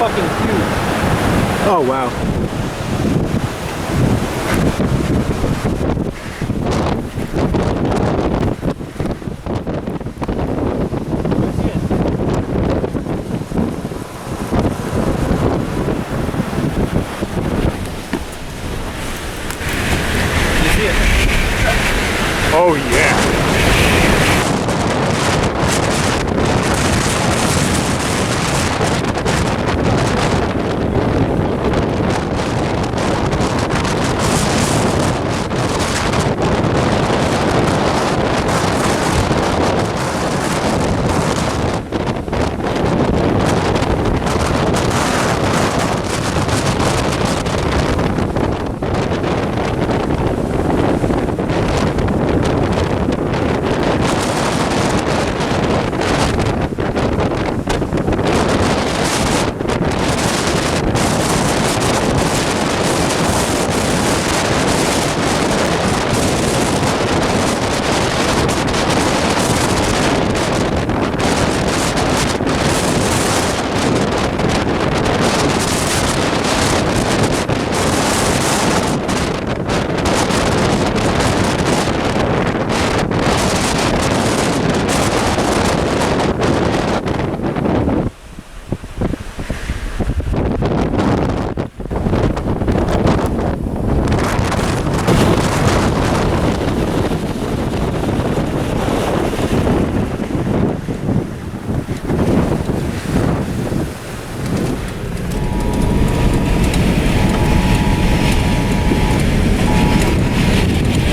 fucking huge. Oh, wow. Oh, yeah.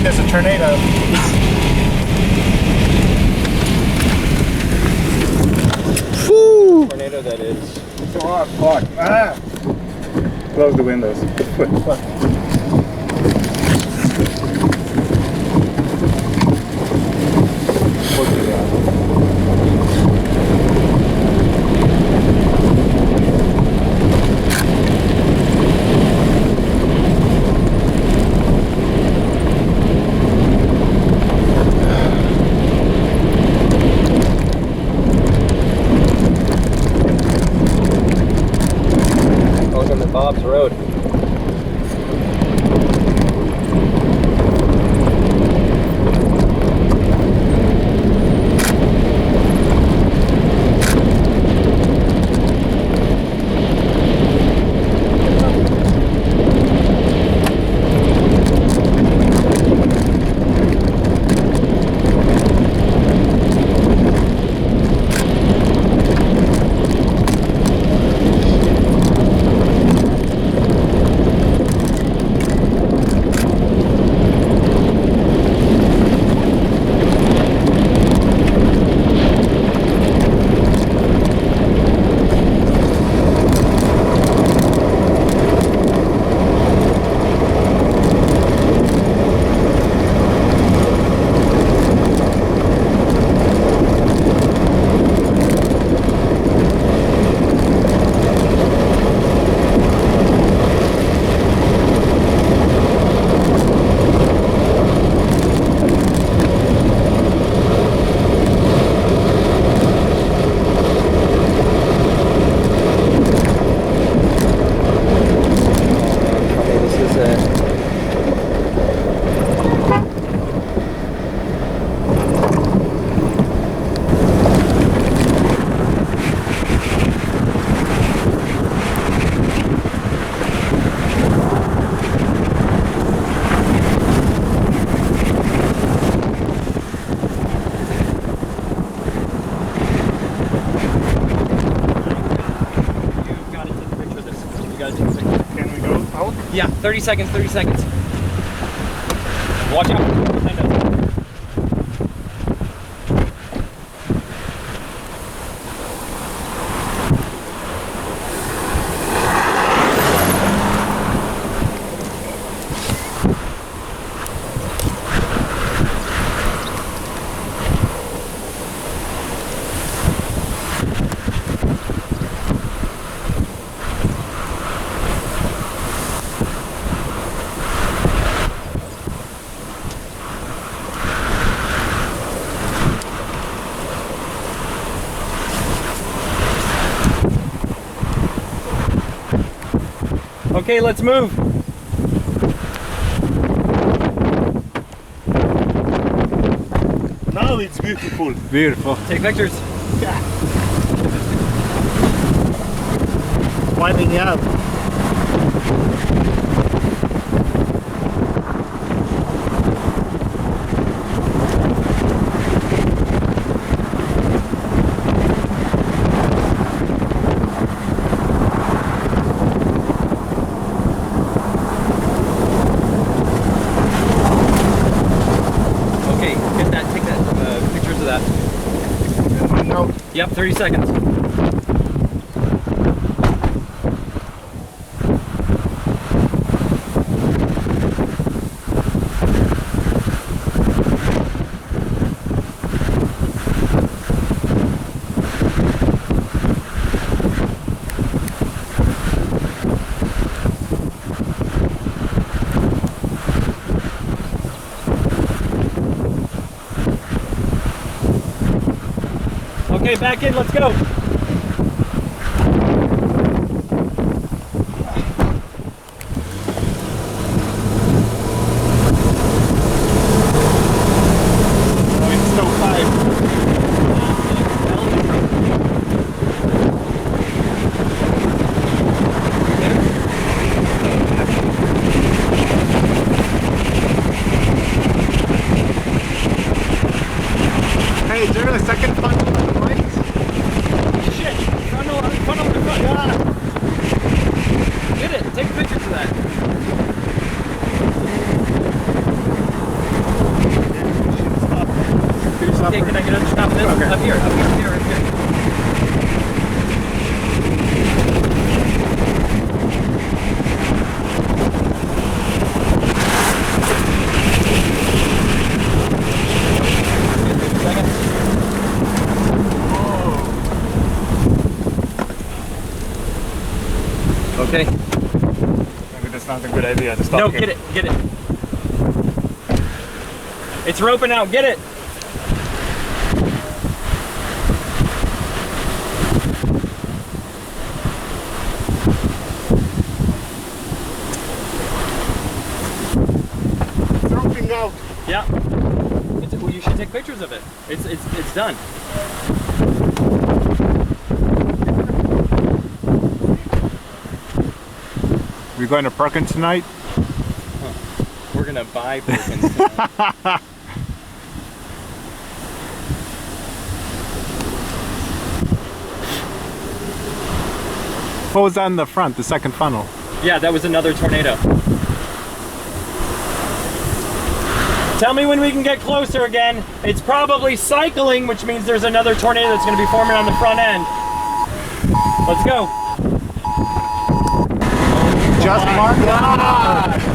There's a tornado. Whew. Tornado that is. Oh, fuck. Ah. Close the windows. Fuck. Bob's Road. Can we go out? Yeah, 30 seconds, 30 seconds. Watch out. Okay, let's move. Now it's beautiful. Beautiful. Take pictures. Yeah. Winding up. Okay, get that. Take that. Pictures of that. No. Yep, 30 seconds. Okay, back in, let's go. Oh, it's still 5. Hey, is there a second funnel on the lights? Shit, funnel in the front. Yeah. Get it, take pictures of that. Okay, can I get a stop this? Okay. Up here, up here, up here, up here. Okay. Maybe that's not a good idea to stop No, here. get it. It's roping out, get it. It's roping out. Yeah. Well, you should take pictures of it. It's done. We're going to Perkins tonight? We're gonna buy Perkins tonight. What was that in the front, the second funnel? Yeah, that was another tornado. Tell me when we can get closer again. It's probably cycling, which means there's another tornado that's gonna be forming on the front end. Let's go. Just mark it.